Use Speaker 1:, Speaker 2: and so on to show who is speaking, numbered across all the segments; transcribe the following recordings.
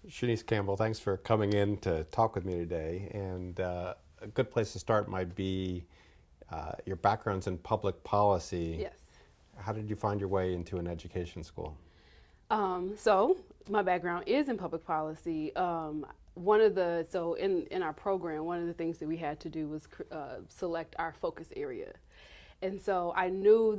Speaker 1: Shanyce Campbell, thanks for coming in to talk with me today. And a good place to start might be your background's in public policy.
Speaker 2: Yes.
Speaker 1: How did you find your way into an education school?
Speaker 2: So my background is in public policy. In our program, one of the things that we had to do was select our focus area. And so I knew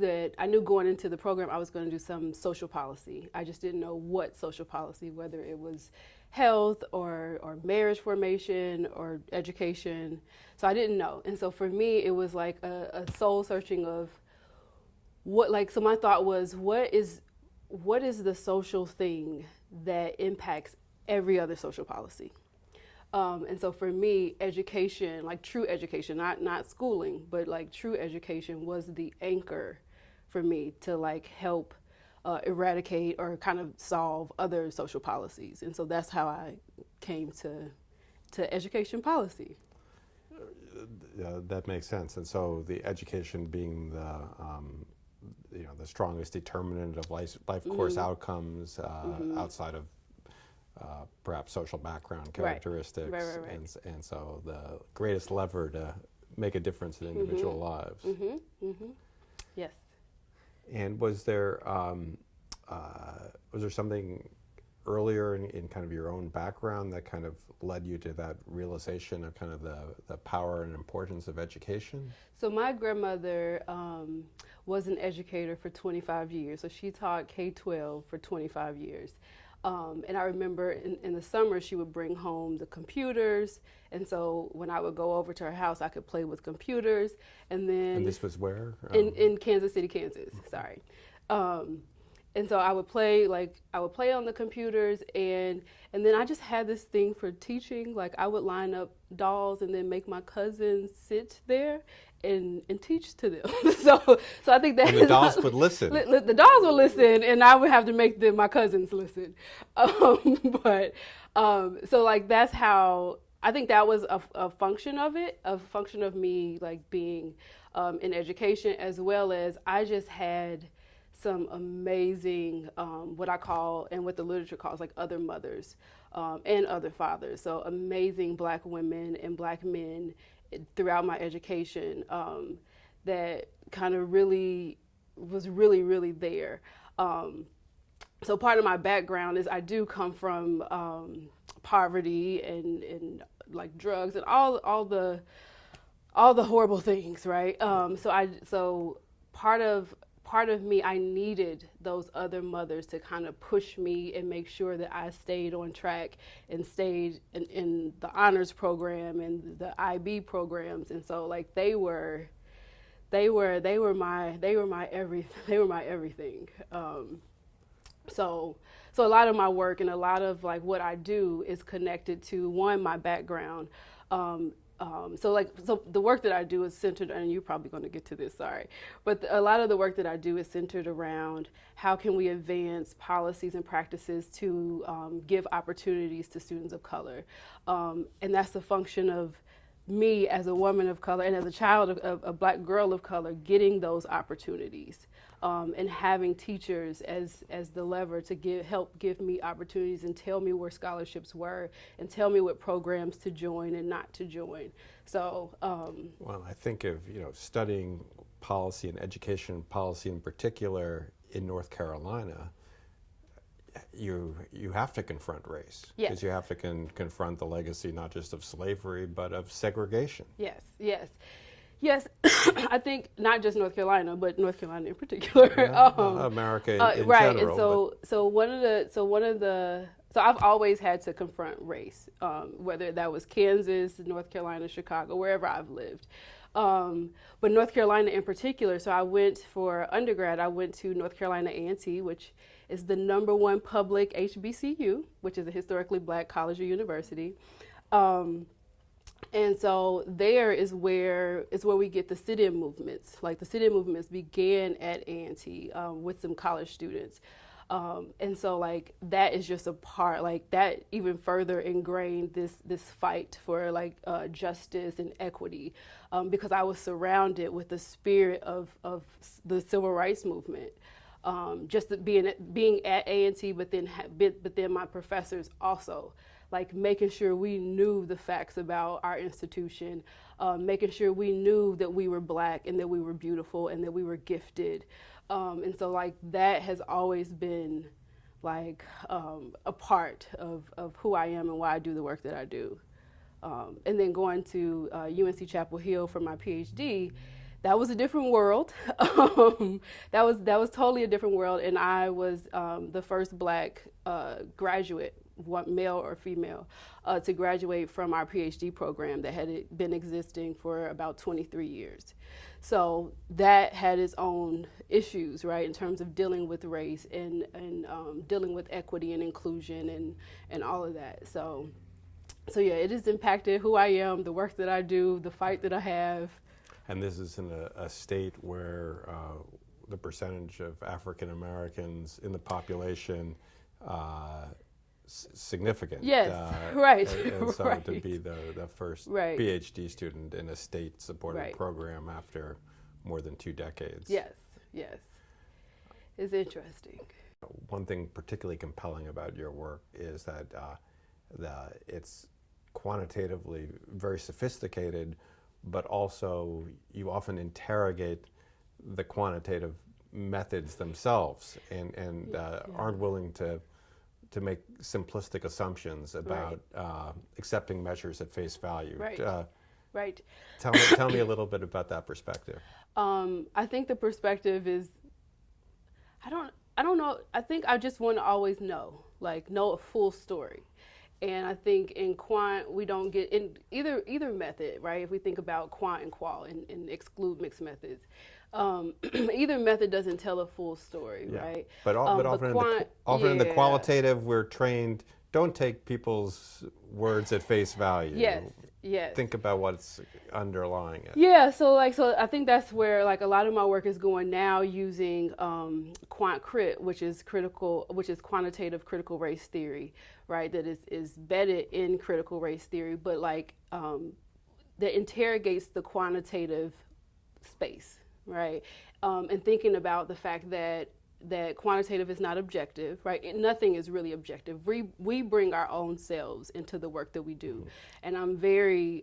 Speaker 2: going into the program I was going to do some social policy. I just didn't know what social policy, whether it was health or marriage formation or education. So I didn't know. And so for me, it was like a soul searching of so my thought was what is the social thing that impacts every other social policy. And so for me, education, like true education, not schooling, but like true education was the anchor for me to like help eradicate or kind of solve other social policies. And so that's how I came to education policy.
Speaker 1: That makes sense. And so the education being the strongest determinant of life course outcomes outside of perhaps social background characteristics,
Speaker 2: Right.
Speaker 1: and so the greatest lever to make a difference in individual lives.
Speaker 2: Yes.
Speaker 1: And was there something earlier in kind of your own background that kind of led you to that realization of kind of the power and importance of education?
Speaker 2: So my grandmother was an educator for 25 years. So she taught K-12 for 25 years. And I remember in the summer she would bring home the computers, and so when I would go over to her house, I could play with computers. And
Speaker 1: this was where?
Speaker 2: In Kansas City, Kansas. Sorry. And so I would play on the computers, and then I just had this thing for teaching. Like I would line up dolls and then make my cousins sit there and teach to them. so I think that
Speaker 1: And the dolls would listen.
Speaker 2: The dolls would listen, and I would have to make my cousins listen. But so like that's how I think that was a function of it, a function of me like being in education, as well as I just had some amazing what I call and what the literature calls like other mothers and other fathers. So amazing Black women and Black men throughout my education that kind of really was really there. So part of my background is I do come from poverty and like drugs and all the horrible things, right? So part of me, I needed those other mothers to kind of push me and make sure that I stayed on track and stayed in the honors program and the IB programs. And so like they were my everything. So a lot of my work and a lot of like what I do is connected to my background. So the work that I do is centered, and you're probably going to get to this, sorry, but a lot of the work that I do is centered around how can we advance policies and practices to give opportunities to students of color, and that's a function of me as a woman of color and as a child of a Black girl of color getting those opportunities. And having teachers as the lever to help give me opportunities and tell me where scholarships were and tell me what programs to join and not to join. So,
Speaker 1: Well, I think of studying policy and education policy in particular in North Carolina. You have to confront race
Speaker 2: Yes.
Speaker 1: because you have to confront the legacy not just of slavery but of segregation.
Speaker 2: Yes, I think not just North Carolina, but North Carolina in particular.
Speaker 1: America in
Speaker 2: right,
Speaker 1: general.
Speaker 2: and so I've always had to confront race, whether that was Kansas, North Carolina, Chicago, wherever I've lived. But North Carolina in particular, so I went for undergrad, I went to North Carolina A&T, which is the #1 public HBCU, which is a historically Black college or university. And so there is where we get the sit-in movements. Like the sit-in movements began at A&T with some college students. And so like that is just a part, like that even further ingrained this fight for like justice and equity, because I was surrounded with the spirit of the civil rights movement. just being at A&T, but then my professors also, like making sure we knew the facts about our institution, making sure we knew that we were Black and that we were beautiful and that we were gifted. And so like that has always been like a part of who I am and why I do the work that I do. And then going to UNC Chapel Hill for my PhD, that was a different world. That was totally a different world, and I was the first Black graduate, male or female, to graduate from our PhD program that had been existing for about 23 years. So that had its own issues, right, in terms of dealing with race and dealing with equity and inclusion and all of that. So yeah, it has impacted who I am, the work that I do, the fight that I have.
Speaker 1: And this is in a state where the percentage of African Americans in the population significant.
Speaker 2: Yes, right.
Speaker 1: And so
Speaker 2: right.
Speaker 1: to be the first
Speaker 2: right.
Speaker 1: PhD student in a state-supported
Speaker 2: right.
Speaker 1: program after more than 2 decades.
Speaker 2: Yes. It's interesting.
Speaker 1: One thing particularly compelling about your work is that it's quantitatively very sophisticated, but also you often interrogate the quantitative methods themselves and aren't willing to make simplistic assumptions about accepting measures at face value.
Speaker 2: Right. Right.
Speaker 1: Tell me a little bit about that perspective.
Speaker 2: I think the perspective is, I don't know. I think I just want to always know a full story. And I think in quant, we don't get in either method, right? If we think about quant and qual and exclude mixed methods, either method doesn't tell a full story, right?
Speaker 1: But often, in the qualitative, we're trained, don't take people's words at face value.
Speaker 2: Yes.
Speaker 1: Think about what's underlying it.
Speaker 2: Yeah, so I think that's where a lot of my work is going now, using quant crit, which is quantitative critical race theory, right? That is embedded in critical race theory, but that interrogates the quantitative space, right? And thinking about the fact that quantitative is not objective, right? Nothing is really objective. We bring our own selves into the work that we do. Mm-hmm. And I'm very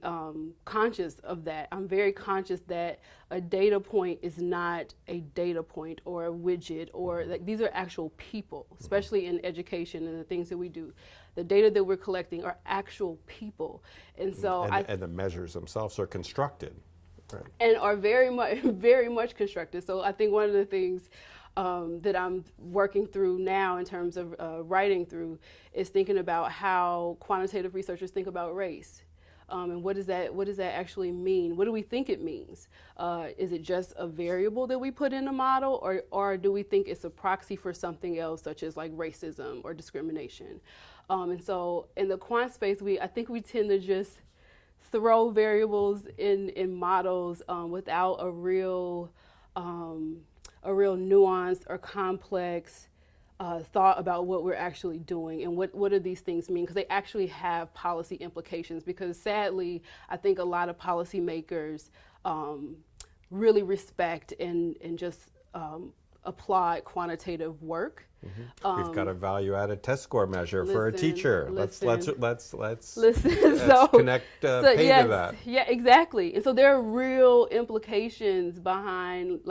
Speaker 2: conscious of that. I'm very conscious that a data point is not a data point or a widget, or these are actual people, especially in education and the things that we do. The data that we're collecting are actual people. And so
Speaker 1: and the measures themselves are constructed. Right.
Speaker 2: And are very much constructed. So I think one of the things that I'm working through now in terms of writing through is thinking about how quantitative researchers think about race. And what does that actually mean? What do we think it means? Is it just a variable that we put in a model, or do we think it's a proxy for something else, such as racism or discrimination? And so in the quant space, I think we tend to just throw variables in models without a real nuanced or complex thought about what we're actually doing and what do these things mean, because they actually have policy implications. Because sadly, I think a lot of policymakers really respect and just applaud quantitative work.
Speaker 1: Mm-hmm. We've got a value-added test score measure for a teacher. Let's connect pay to that.
Speaker 2: Yeah, exactly. And so there are real implications behind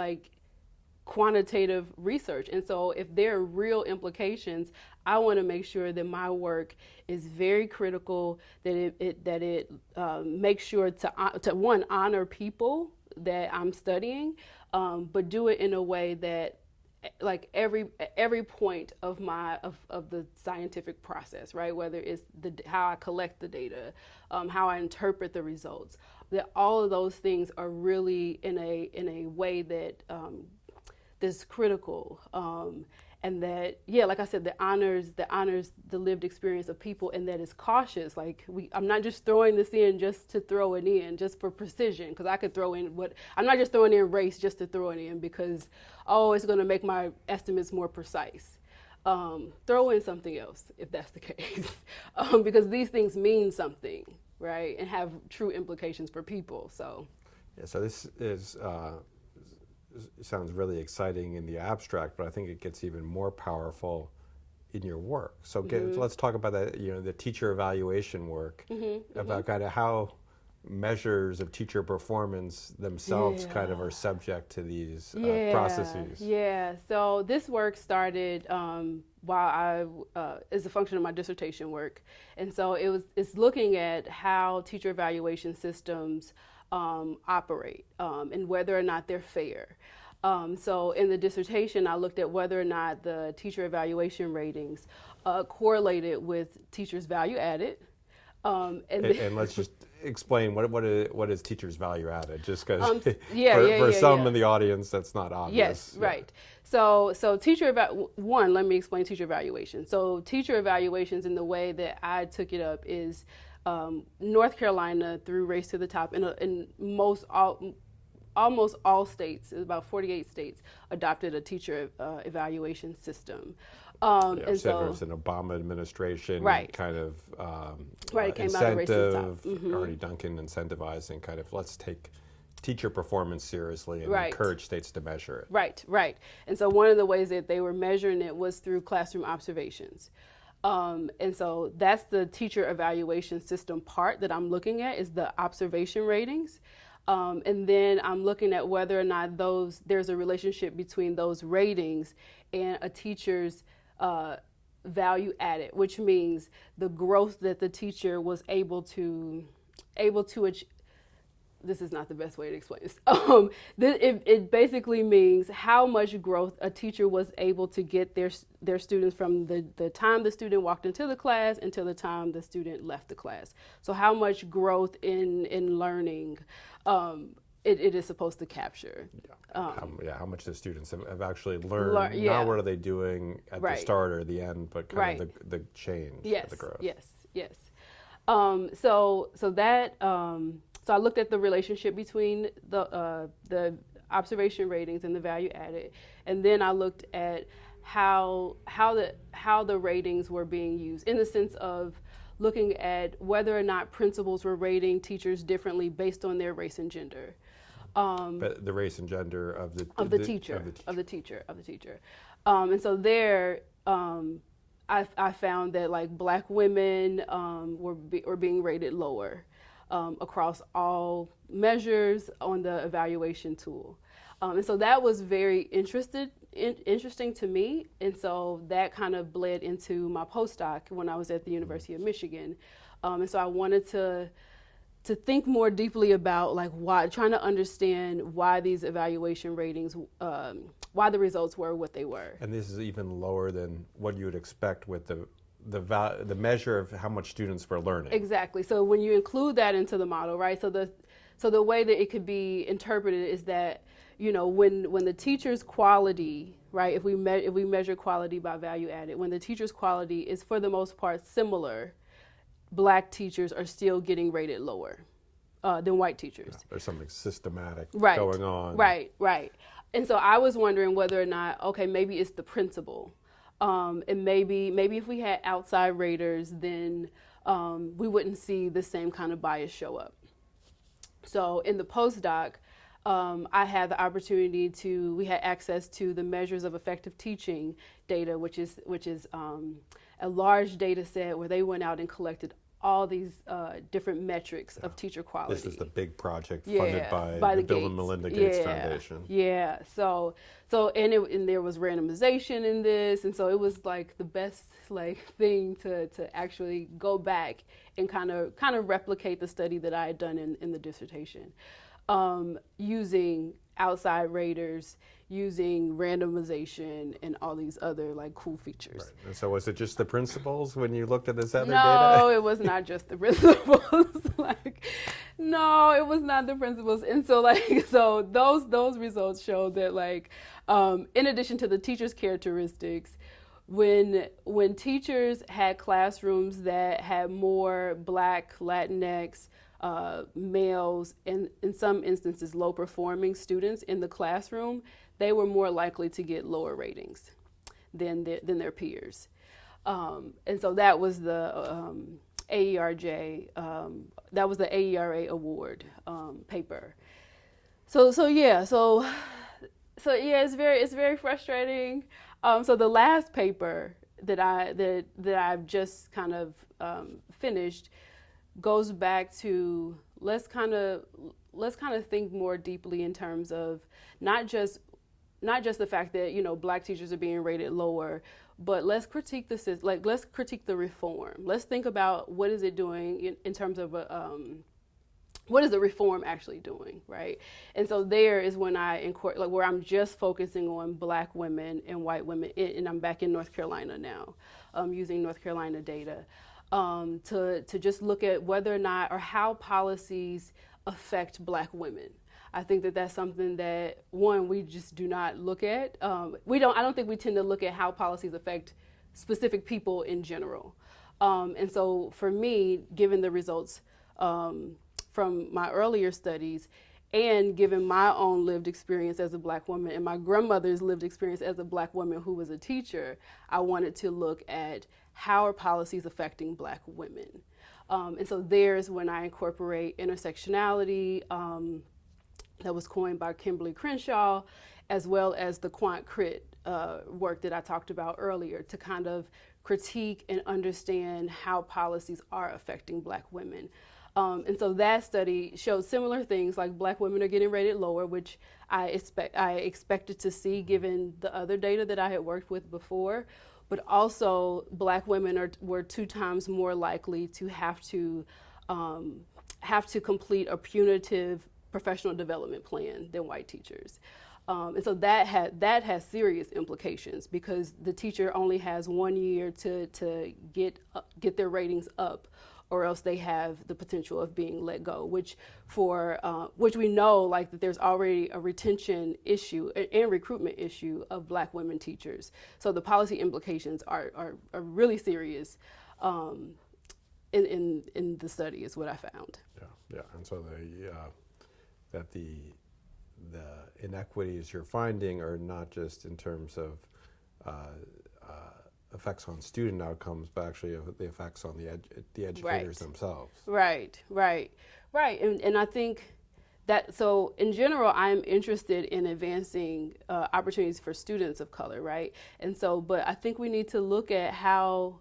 Speaker 2: quantitative research. And so if there are real implications, I want to make sure that my work is very critical, that it makes sure to one, honor people that I'm studying, but do it in a way that every point of the scientific process, right? Whether it's how I collect the data, how I interpret the results, that all of those things are really in a way that that's critical, and that, like I said, that honors the lived experience of people, and that is cautious. I'm not just throwing this in just to throw it in, just for precision, because I could throw in I'm not just throwing in race just to throw it in because, it's going to make my estimates more precise. Throw in something else if that's the case, because these things mean something, right, and have true implications for people. So,
Speaker 1: so this is sounds really exciting in the abstract, but I think it gets even more powerful in your work. So let's talk about that, the teacher evaluation work, about kind of how measures of teacher performance themselves kind of are subject to these processes.
Speaker 2: Yeah, so this work started while as a function of my dissertation work. And so it's looking at how teacher evaluation systems operate and whether or not they're fair. So in the dissertation, I looked at whether or not the teacher evaluation ratings correlated with teachers' value added.
Speaker 1: And let's just explain what is teachers' value added, just because for some in the audience that's not obvious.
Speaker 2: Yes, right. So let me explain teacher evaluation. So teacher evaluations, in the way that I took it up, is North Carolina threw Race to the Top in almost all states, about 48 states, adopted a teacher evaluation system.
Speaker 1: And so it was an Obama administration kind of
Speaker 2: it came out of Race to the Top.
Speaker 1: Already Duncan incentivizing kind of, let's take teacher performance seriously and encourage states to measure it.
Speaker 2: Right. And so one of the ways that they were measuring it was through classroom observations. And so that's the teacher evaluation system part that I'm looking at, is the observation ratings. And then I'm looking at whether or not there's a relationship between those ratings and a teacher's value added, which means the growth that the teacher was able to achieve. This is not the best way to explain this. It basically means how much growth a teacher was able to get their students from the time the student walked into the class until the time the student left the class. So how much growth in learning it is supposed to capture.
Speaker 1: How much the students have actually learned. Not what are they doing at the start or the end, but kind of the change, the growth.
Speaker 2: Yes. So I looked at the relationship between the observation ratings and the value added, and then I looked at how the ratings were being used, in the sense of looking at whether or not principals were rating teachers differently based on their race and gender.
Speaker 1: But the race and gender of the teacher.
Speaker 2: And so there, I found that like Black women were being rated lower across all measures on the evaluation tool. And so that was very interesting to me. And so that kind of bled into my postdoc when I was at the University of Michigan. And so I wanted to think more deeply about trying to understand why these evaluation ratings, why the results were what they were.
Speaker 1: And this is even lower than what you would expect with the measure of how much students were learning.
Speaker 2: Exactly. So when you include that into the model, right? So the way that it could be interpreted is that, when the teacher's quality, right? If we measure quality by value added, when the teacher's quality is for the most part similar, Black teachers are still getting rated lower than white teachers.
Speaker 1: There's something systematic going on.
Speaker 2: Right. And so I was wondering whether or not, maybe it's the principal. And maybe if we had outside raters, then we wouldn't see the same kind of bias show up. So in the postdoc, I had the opportunity we had access to the measures of effective teaching data, which is a large data set where they went out and collected all these different metrics of teacher quality.
Speaker 1: This is the big project funded by the Bill and Melinda Gates Foundation.
Speaker 2: Yeah. So and there was randomization in this, and so it was like the best thing to actually go back and kind of replicate the study that I had done in the dissertation, using outside raters, using randomization and all these other cool features.
Speaker 1: Right. And so was it just the principals when you looked at this other
Speaker 2: data?
Speaker 1: No,
Speaker 2: it was not just the principals. No, it was not the principals. And so those results showed that in addition to the teachers' characteristics, when teachers had classrooms that had more Black, Latinx, males, and in some instances low performing students in the classroom, they were more likely to get lower ratings than their peers. And so that was the AERJ, that was the AERA award paper. So So yeah, it's very frustrating. So the last paper that I've just kind of finished goes back to let's kind of think more deeply in terms of not just not just the fact that black teachers are being rated lower, but let's critique let's critique the reform. Let's think about what is it doing in terms of what is the reform actually doing, right? And so there is when where I'm just focusing on black women and white women, and I'm back in North Carolina now, using North Carolina data to just look at whether or not or how policies affect black women. I think that that's something that we just do not look at. I don't think we tend to look at how policies affect specific people in general. And so for me, given the results from my earlier studies, and given my own lived experience as a black woman and my grandmother's lived experience as a black woman who was a teacher, I wanted to look at how are policies affecting black women. And so there's when I incorporate intersectionality, that was coined by Kimberly Crenshaw, as well as the quant crit work that I talked about earlier, to kind of critique and understand how policies are affecting black women. And so that study showed similar things, like black women are getting rated lower, which I expected to see given the other data that I had worked with before. But also, black women were 2 times more likely to have to complete a punitive professional development plan than white teachers. And so that has serious implications, because the teacher only has 1 year to get their ratings up, or else they have the potential of being let go, which we know that there's already a retention issue and recruitment issue of black women teachers. So the policy implications are really serious in the study, is what I found.
Speaker 1: Yeah, and so the inequities you're finding are not just in terms of effects on student outcomes, but actually the effects on the educators themselves.
Speaker 2: Right. And I think that, so in general, I'm interested in advancing opportunities for students of color, right? And so, but I think we need to look at how,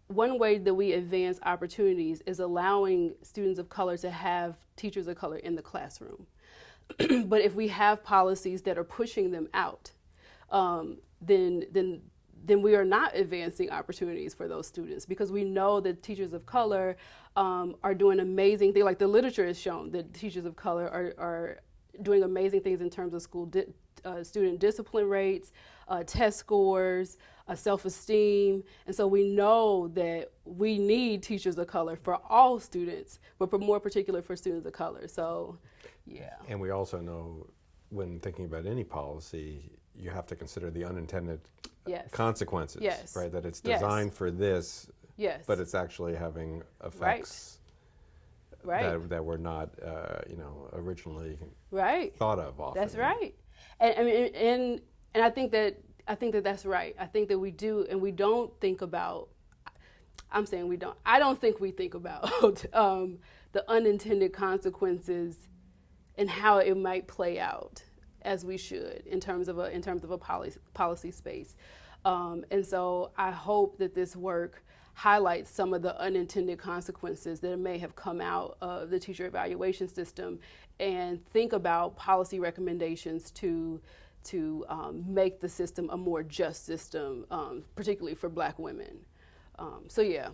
Speaker 2: one way that we advance opportunities is allowing students of color to have teachers of color in the classroom. But if we have policies that are pushing them out, then we are not advancing opportunities for those students, because we know that teachers of color are doing amazing things. Like the literature has shown that teachers of color are doing amazing things in terms of student discipline rates, test scores, self-esteem. And so we know that we need teachers of color for all students, but more particular for students of color. So, yeah.
Speaker 1: And we also know, when thinking about any policy, you have to consider the unintended consequences, right? That it's designed for this, but it's actually having effects that were not, originally thought of often.
Speaker 2: That's right. And I think that that's right. I think that we do, and we don't think about. I'm saying we don't. I don't think we think about the unintended consequences and how it might play out as we should in terms of a policy space. And so I hope that this work highlights some of the unintended consequences that may have come out of the teacher evaluation system, and think about policy recommendations to make the system a more just system, particularly for black women. So yeah.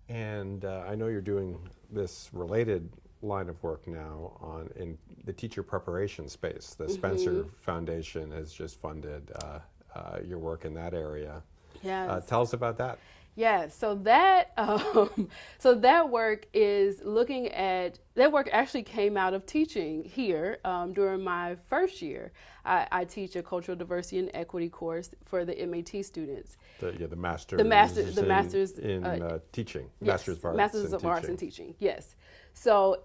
Speaker 2: And
Speaker 1: I know you're doing this related line of work now in the teacher preparation space. The Spencer Foundation has just funded your work in that area.
Speaker 2: Yes.
Speaker 1: Tell us about that.
Speaker 2: Yes, so that work is looking at, that work actually came out of teaching here during my first year. I teach a cultural diversity and equity course for the MAT students.
Speaker 1: The master's in teaching.
Speaker 2: Yes,
Speaker 1: Masters
Speaker 2: of Arts in Teaching. Yes. So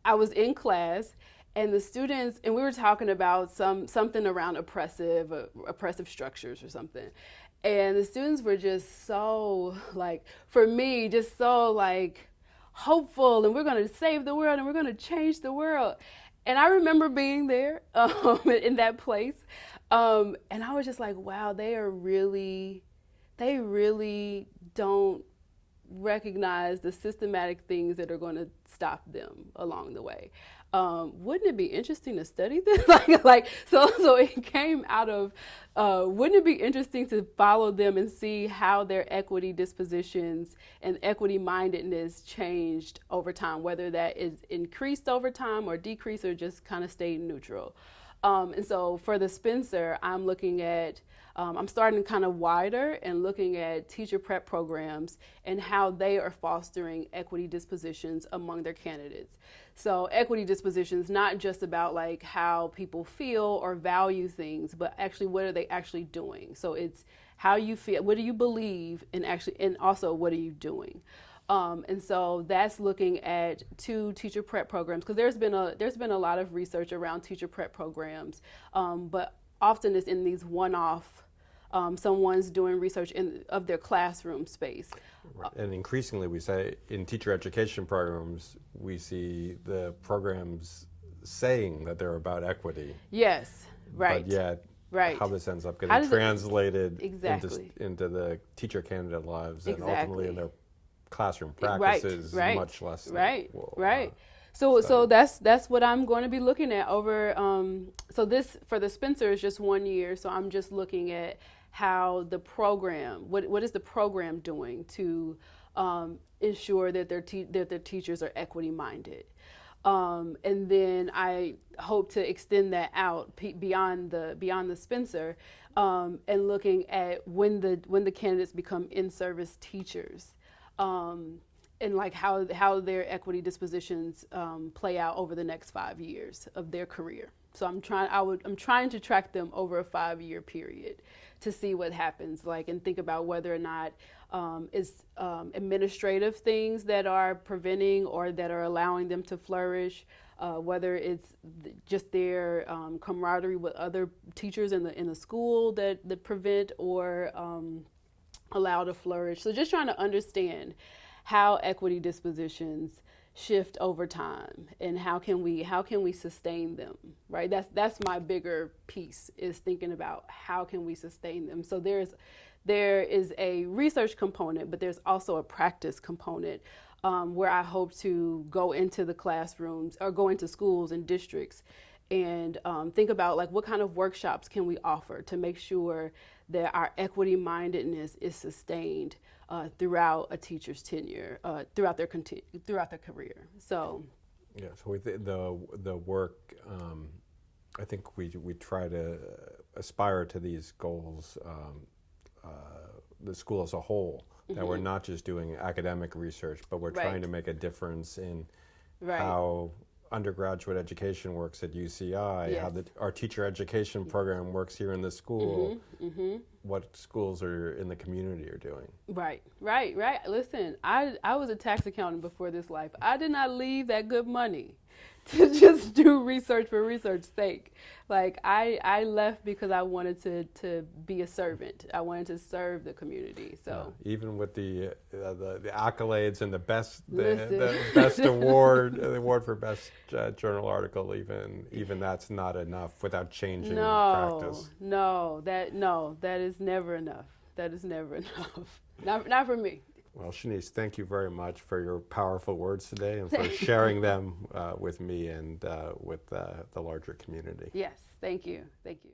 Speaker 2: I was in class, and the students, and we were talking about something around oppressive structures or something. And the students were just so, for me, just so hopeful, and we're going to save the world and we're going to change the world. And I remember being there in that place. And I was just like, wow, they really don't recognize the systematic things that are going to stop them along the way. Wouldn't it be interesting to study this? So it came out of, wouldn't it be interesting to follow them and see how their equity dispositions and equity mindedness changed over time, whether that is increased over time or decreased or just kind of stayed neutral. And so for the Spencer, I'm looking at, I'm starting kind of wider and looking at teacher prep programs and how they are fostering equity dispositions among their candidates. So equity dispositions, not just about like how people feel or value things, but actually what are they actually doing? So it's how you feel, what do you believe, and also what are you doing? And so that's looking at 2 teacher prep programs, because there's been a lot of research around teacher prep programs, but often it's in these one-off. Someone's doing research of their classroom space.
Speaker 1: Right. And increasingly, we say in teacher education programs, we see the programs saying that they're about equity.
Speaker 2: Yes, right.
Speaker 1: But yet,
Speaker 2: right.
Speaker 1: how this ends up getting translated
Speaker 2: exactly.
Speaker 1: into the teacher candidate lives and
Speaker 2: exactly.
Speaker 1: ultimately in their classroom practices,
Speaker 2: right.
Speaker 1: much less.
Speaker 2: Right, right. So that's what I'm going to be looking at over. So this for the Spencer is just 1 year. So I'm just looking at how the program, what is the program doing to ensure that their teachers are equity minded. And then I hope to extend that out beyond the Spencer, and looking at when the candidates become in-service teachers. And like how their equity dispositions play out over the next 5 years of their career. So I'm trying to track them over a 5-year period to see what happens, like, and think about whether or not it's administrative things that are preventing or that are allowing them to flourish, whether it's just their camaraderie with other teachers in the school that prevent or allow to flourish. So just trying to understand how equity dispositions shift over time and how can we sustain them, right? That's my bigger piece, is thinking about how can we sustain them. So there is a research component, but there's also a practice component, where I hope to go into the classrooms or go into schools and districts and think about like what kind of workshops can we offer to make sure that our equity mindedness is sustained throughout a teacher's tenure, throughout their career. So,
Speaker 1: yeah. So with the work, I think we try to aspire to these goals. The school as a whole, that we're not just doing academic research, but we're trying to make a difference in how undergraduate education works at UCI,
Speaker 2: yes.
Speaker 1: how our teacher education program works here in the school, what schools are in the community are doing. Right.
Speaker 2: Listen, I was a tax accountant before this life. I did not leave that good money to just do research for research's sake. Like I left because I wanted to be a servant. I wanted to serve the community. So
Speaker 1: even with the accolades and the best award, the award for best journal article, even that's not enough without changing practice.
Speaker 2: No, that is never enough. That is never enough. Not for me.
Speaker 1: Well, Shanyce, thank you very much for your powerful words today and for sharing them with me and with the larger community.
Speaker 2: Yes, thank you. Thank you.